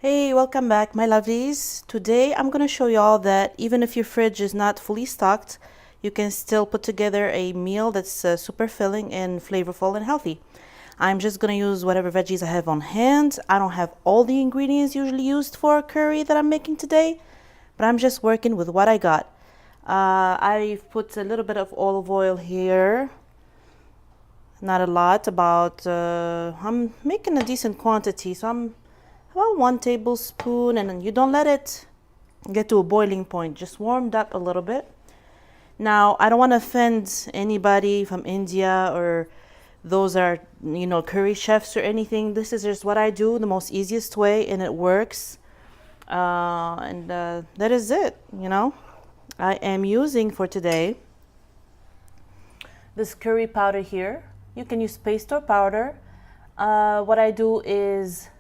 Hey, welcome back, my lovelies. Today I'm going to show y'all that even if your fridge is not fully stocked, you can still put together a meal that's super filling and flavorful and healthy. I'm just going to use whatever veggies I have on hand. I don't have all the ingredients usually used for a curry that I'm making today, but I'm just working with what I got. I've put a little bit of olive oil here. Not a lot, I'm making a decent quantity, so I'm about 1 tablespoon, and then you don't let it get to a boiling point, just warmed up a little bit. Now, I don't want to offend anybody from India or those are, curry chefs or anything. This is just what I do, the most easiest way, and it works. And that is it. I am using for today this curry powder here. You can use paste or powder. What I do is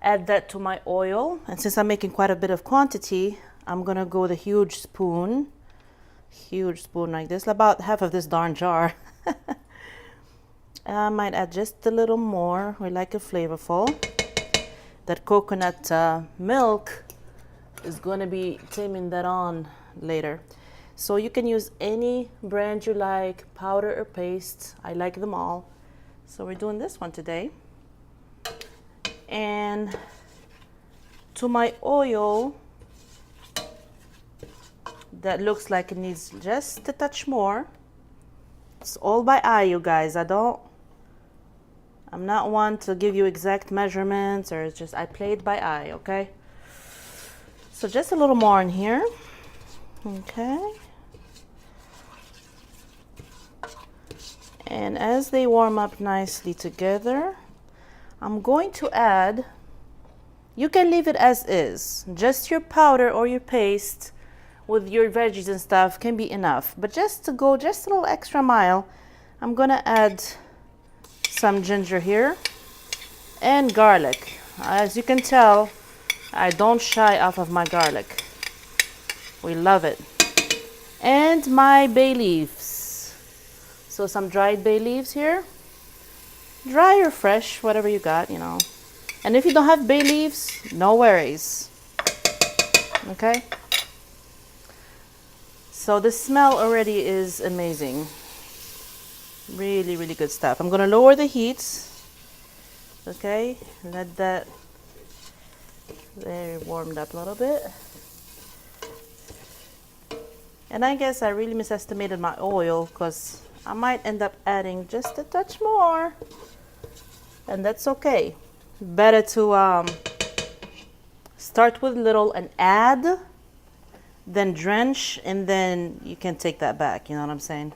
add that to my oil, and since I'm making quite a bit of quantity, I'm gonna go with a huge spoon like this, about half of this darn jar. I might add just a little more. We like it flavorful. That coconut milk is gonna be taming that on later. So you can use any brand you like, powder or paste. I like them all. So we're doing this one today. And to my oil, that looks like it needs just a touch more. It's all by eye, you guys. I'm not one to give you exact measurements, or it's just I play it by eye, okay? So just a little more in here. Okay. And as they warm up nicely together, I'm going to add, you can leave it as is, just your powder or your paste with your veggies and stuff can be enough. But just to go just a little extra mile, I'm gonna add some ginger here and garlic. As you can tell, I don't shy off of my garlic. We love it. And my bay leaves. So some dried bay leaves here. Dry or fresh, whatever you got, And if you don't have bay leaves, no worries. Okay? So the smell already is amazing. Really, really good stuff. I'm going to lower the heat. Okay? Let that there warmed up a little bit. And I guess I really misestimated my oil because I might end up adding just a touch more. And that's okay. Better to start with little and add, then drench, and then you can take that back. You know what I'm saying?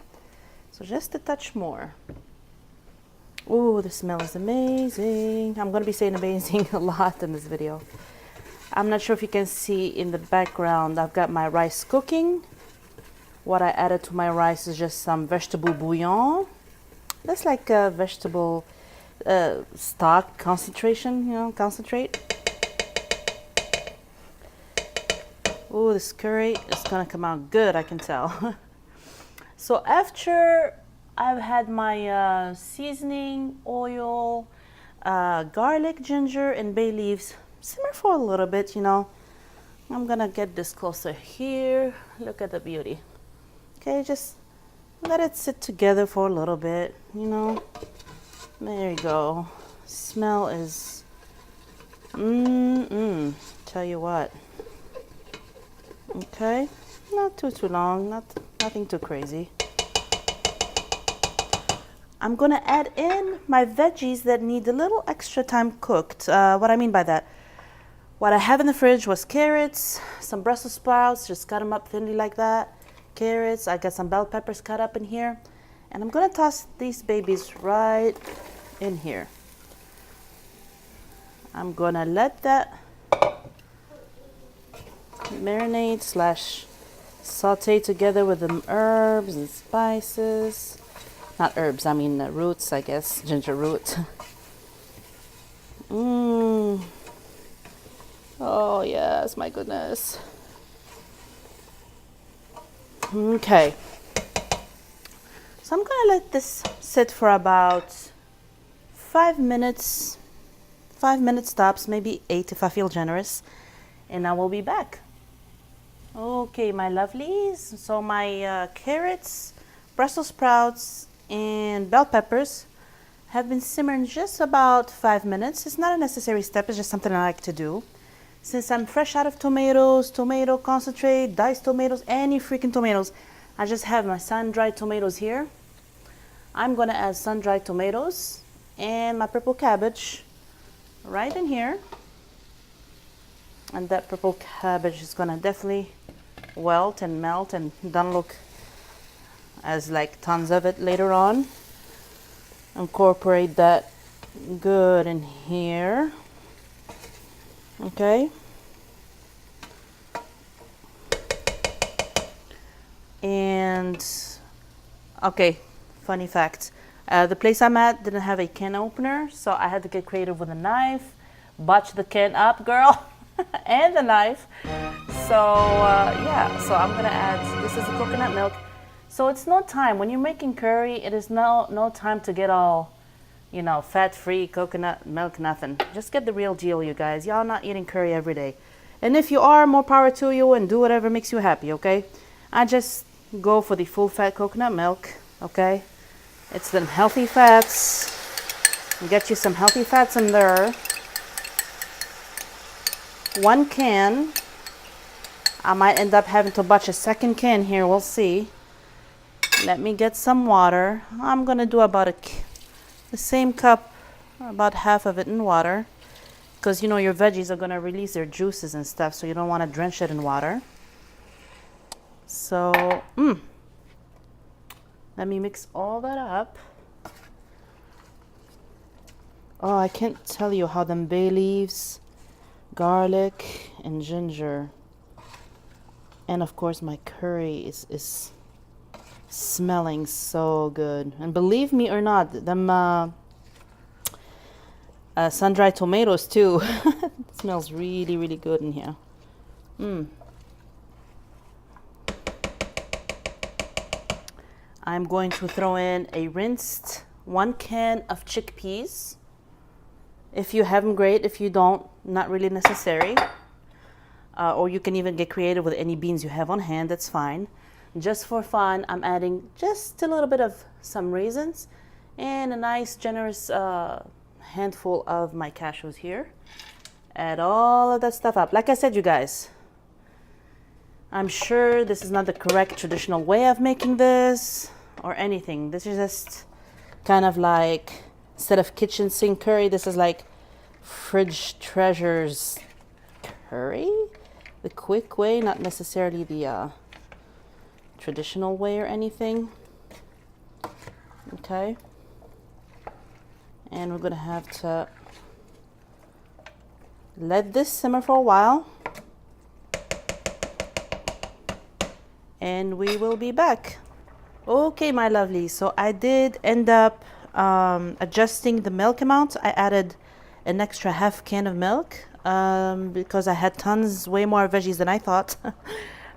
So just a touch more. Ooh, the smell is amazing. I'm going to be saying amazing a lot in this video. I'm not sure if you can see in the background, I've got my rice cooking. What I added to my rice is just some vegetable bouillon. That's like a vegetable stock concentration, concentrate. Oh, this curry is gonna come out good, I can tell. So after I've had my seasoning, oil, garlic, ginger, and bay leaves simmer for a little bit, I'm gonna get this closer here. Look at the beauty. Okay, just let it sit together for a little bit, There you go. Smell is tell you what. Okay, not too long, nothing too crazy. I'm gonna add in my veggies that need a little extra time cooked. What I mean by that, what I have in the fridge was carrots, some Brussels sprouts, just cut them up thinly like that. Carrots, I got some bell peppers cut up in here, and I'm gonna toss these babies right in here. I'm gonna let that marinate / saute together with the herbs and spices. Not herbs, I mean roots, I guess, ginger root. Oh yes, my goodness. Okay. So I'm gonna let this sit for about 5 5 minutes tops, maybe 8 if I feel generous, and I will be back. Okay, my lovelies, so my carrots, Brussels sprouts, and bell peppers have been simmering just about 5 minutes. It's not a necessary step, it's just something I like to do. Since I'm fresh out of tomatoes, tomato concentrate, diced tomatoes, any freaking tomatoes, I just have my sun-dried tomatoes here. I'm gonna add sun-dried tomatoes and my purple cabbage right in here. And that purple cabbage is gonna definitely wilt and melt and don't look as like tons of it later on. Incorporate that good in here. Okay. And okay, funny fact, the place I'm at didn't have a can opener, so I had to get creative with a knife, botch the can up, girl, and the knife. So yeah, so I'm gonna add, this is the coconut milk. So it's no time, when you're making curry, it is no time to get all, you know, fat-free coconut milk, nothing. Just get the real deal, you guys. Y'all not eating curry every day. And if you are, more power to you, and do whatever makes you happy, okay? I just go for the full-fat coconut milk, okay? It's them healthy fats. Get you some healthy fats in there. 1 can. I might end up having to botch a second can here, we'll see. Let me get some water. I'm gonna do about the same cup, about half of it in water, because you know your veggies are gonna release their juices and stuff, so you don't want to drench it in water. So let me mix all that up. Oh, I can't tell you how them bay leaves, garlic, and ginger, and of course my curry is smelling so good. And believe me or not, them sun-dried tomatoes too. It smells really, really good in here. I'm going to throw in a rinsed 1 can of chickpeas. If you have them, great. If you don't, not really necessary. Or you can even get creative with any beans you have on hand, that's fine. Just for fun, I'm adding just a little bit of some raisins and a nice generous handful of my cashews here. Add all of that stuff up. Like I said, you guys, I'm sure this is not the correct traditional way of making this or anything. This is just kind of like, instead of kitchen sink curry, this is like fridge treasures curry. The quick way, not necessarily the traditional way or anything. Okay. And we're gonna have to let this simmer for a while. And we will be back. Okay, my lovely. So I did end up adjusting the milk amount. I added an extra half can of milk because I had tons, way more veggies than I thought.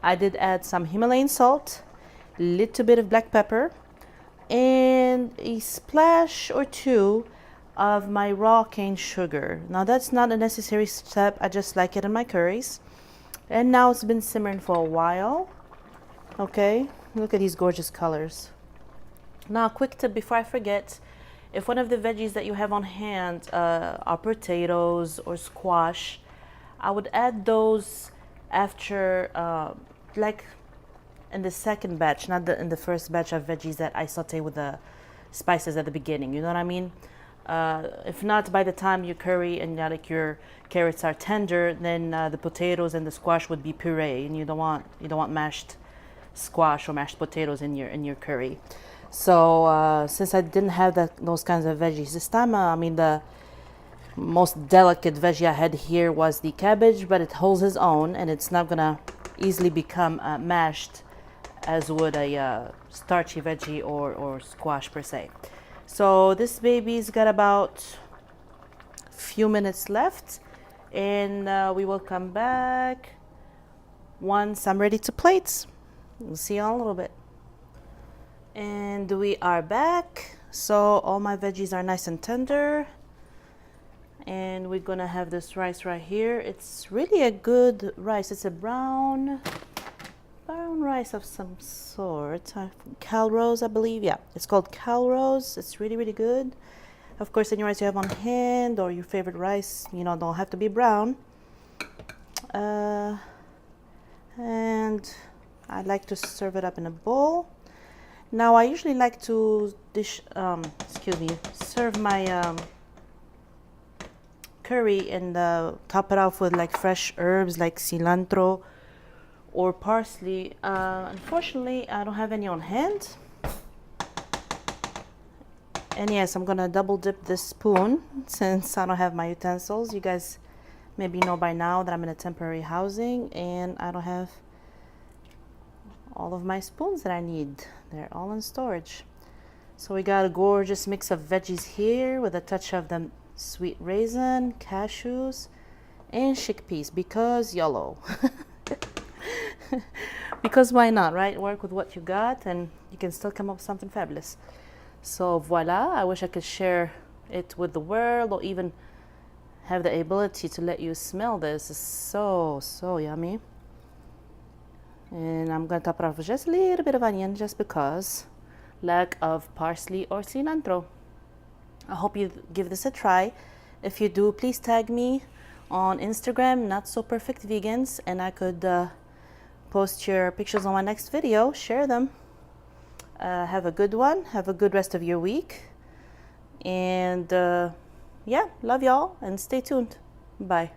I did add some Himalayan salt, a little bit of black pepper, and a splash or two of my raw cane sugar. Now that's not a necessary step, I just like it in my curries. And now it's been simmering for a while. Okay, look at these gorgeous colors. Now, quick tip before I forget, if one of the veggies that you have on hand are potatoes or squash, I would add those after, like in the second batch, not in the first batch of veggies that I saute with the spices at the beginning. You know what I mean? If not, by the time your curry and like your carrots are tender, then the potatoes and the squash would be puree, and you don't want mashed squash or mashed potatoes in your curry. So since I didn't have those kinds of veggies this time, I mean the most delicate veggie I had here was the cabbage, but it holds its own and it's not gonna easily become mashed as would a starchy veggie or squash per se. So this baby's got about a few minutes left, and we will come back once I'm ready to plate. We'll see you all in a little bit. And we are back. So all my veggies are nice and tender. And we're gonna have this rice right here. It's really a good rice. It's a brown rice of some sort. Calrose, I believe. Yeah, it's called Calrose. It's really, really good. Of course, any rice you have on hand or your favorite rice, you know, don't have to be brown. And I like to serve it up in a bowl. Now I usually like to serve my curry and top it off with like fresh herbs like cilantro or parsley. Unfortunately, I don't have any on hand. And yes, I'm gonna double dip this spoon since I don't have my utensils. You guys maybe know by now that I'm in a temporary housing and I don't have all of my spoons that I need. They're all in storage. So we got a gorgeous mix of veggies here with a touch of the sweet raisin, cashews, and chickpeas because YOLO. Because why not, right? Work with what you got and you can still come up with something fabulous. So voila, I wish I could share it with the world or even have the ability to let you smell this. It's so, so yummy. And I'm gonna top it off with just a little bit of onion just because lack of parsley or cilantro. I hope you give this a try. If you do, please tag me on Instagram, Not So Perfect Vegans, and I could post your pictures on my next video, share them. Have a good one. Have a good rest of your week. And yeah, love y'all and stay tuned. Bye.